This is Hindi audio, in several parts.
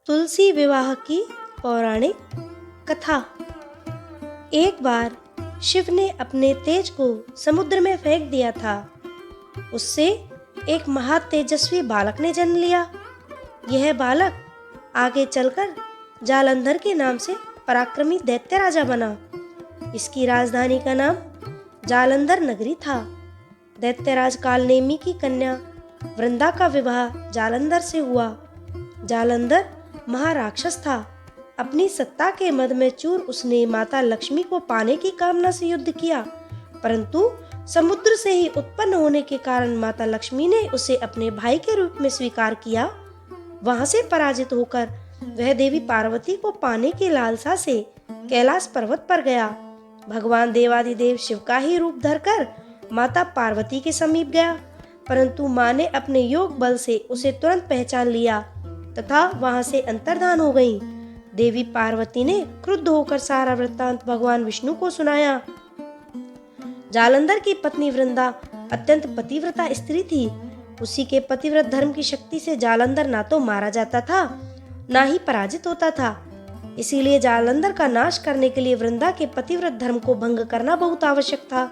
तुलसी विवाह की पौराणिक कथा। एक बार शिव ने अपने तेज को समुद्र में फेंक दिया था। उससे एक महातेजस्वी बालक ने जन्म लिया। यह बालक आगे चलकर जालंधर के नाम से पराक्रमी दैत्य राजा बना। इसकी राजधानी का नाम जालंधर नगरी था। दैत्यराज कालनेमी की कन्या वृंदा का विवाह जालंधर से हुआ। जालंधर महाराक्षस था। अपनी सत्ता के मद में चूर उसने माता लक्ष्मी को पाने की कामना से युद्ध किया, परंतु समुद्र से ही उत्पन्न होने के कारण माता लक्ष्मी ने उसे अपने भाई के रूप में स्वीकार किया। वहां से पराजित होकर वह देवी पार्वती को पाने की लालसा से कैलाश पर्वत पर गया। भगवान देवादिदेव शिव का ही रूप धरकर माता पार्वती के समीप गया, परंतु मां ने अपने योग बल से उसे तुरंत पहचान लिया तथा वहां से अंतर्धान हो गई। देवी पार्वती ने क्रुद्ध होकर सारा वृत्तांत भगवान विष्णु को सुनाया। जालंधर की पत्नी वृंदा अत्यंत पतिव्रता स्त्री थी। उसी के पतिव्रत धर्म की शक्ति से जालंधर ना तो मारा जाता था, ना ही पराजित होता था। इसीलिए जालंधर का नाश करने के लिए वृंदा के पतिव्रत धर्म को भंग करना बहुत आवश्यक था।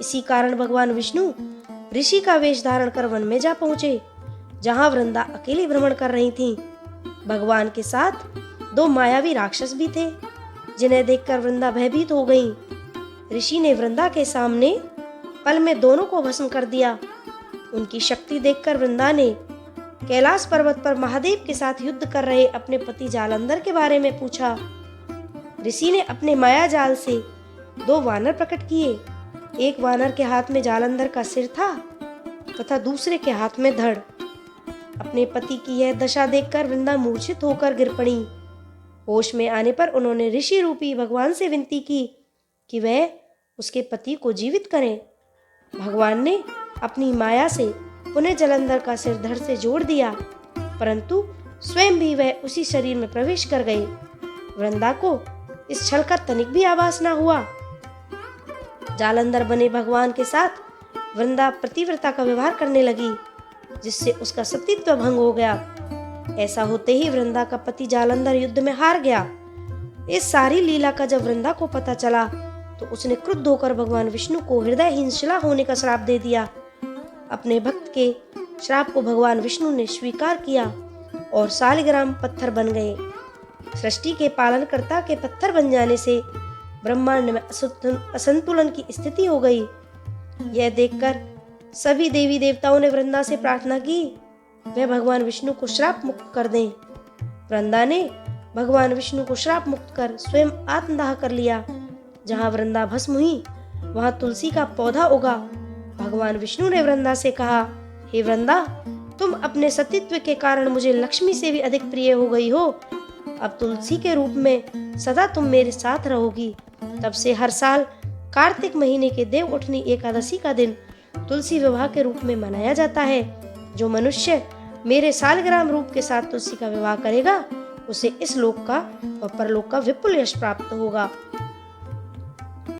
इसी कारण भगवान विष्णु ऋषि का वेश धारण कर वन में जा पहुंचे, जहां वृंदा अकेली भ्रमण कर रही थी। भगवान के साथ दो मायावी राक्षस भी थे, जिन्हें देखकर वृंदा भयभीत हो गई। ऋषि ने वृंदा के सामने पल में दोनों को भस्म कर दिया। उनकी शक्ति देखकर वृंदा ने कैलाश पर्वत पर महादेव के साथ युद्ध कर रहे अपने पति जालंधर के बारे में पूछा। ऋषि ने अपने माया जाल से दो वानर प्रकट किए। एक वानर के हाथ में जालंधर का सिर था तथा दूसरे के हाथ में धड़। अपने पति की यह दशा देखकर वृंदा मूर्छित होकर गिर पड़ी। होश में आने पर उन्होंने ऋषि रूपी भगवान से विनती की कि वह उसके पति को जीवित करें। भगवान ने अपनी माया से पुनः जालंधर का सिर धड़ से जोड़ दिया, परंतु स्वयं भी वह उसी शरीर में प्रवेश कर गए। वृंदा को इस छल का तनिक भी आभास न हुआ। जालंधर बने भगवान के साथ वृंदा पतिव्रता का व्यवहार करने लगी, जिससे उसका सतीत्व भंग हो गया। ऐसा होते ही वृंदा का पति जालंधर युद्ध में हार गया। इस सारी लीला का जब वृंदा को पता चला तो उसने क्रुद्ध होकर भगवान विष्णु को हृदयहीन शिला होने का श्राप दे दिया। अपने भक्त के श्राप को भगवान विष्णु ने स्वीकार किया और सालिग्राम पत्थर बन गए। सृष्टि के पालनकर्ता के पत्थर बन जाने से ब्रह्मांड में असंतुलन की स्थिति हो गई। यह देखकर सभी देवी देवताओं ने वृंदा से प्रार्थना की वह भगवान विष्णु को श्राप मुक्त कर दें। वृंदा ने भगवान विष्णु को श्राप मुक्त कर स्वयं आत्मदाह कर लिया। जहां वृंदा भस्म हुई वहां तुलसी का पौधा उगा। भगवान विष्णु ने वृंदा से कहा, हे वृंदा, तुम अपने सतीत्व के कारण मुझे लक्ष्मी से भी अधिक प्रिय हो गई हो। अब तुलसी के रूप में सदा तुम मेरे साथ रहोगी। तब से हर साल कार्तिक महीने के देव उठनी एकादशी का दिन तुलसी विवाह के रूप में मनाया जाता है। जो मनुष्य मेरे सालग्राम रूप के साथ तुलसी का विवाह करेगा, उसे इस लोक का और परलोक का विपुल यश प्राप्त होगा।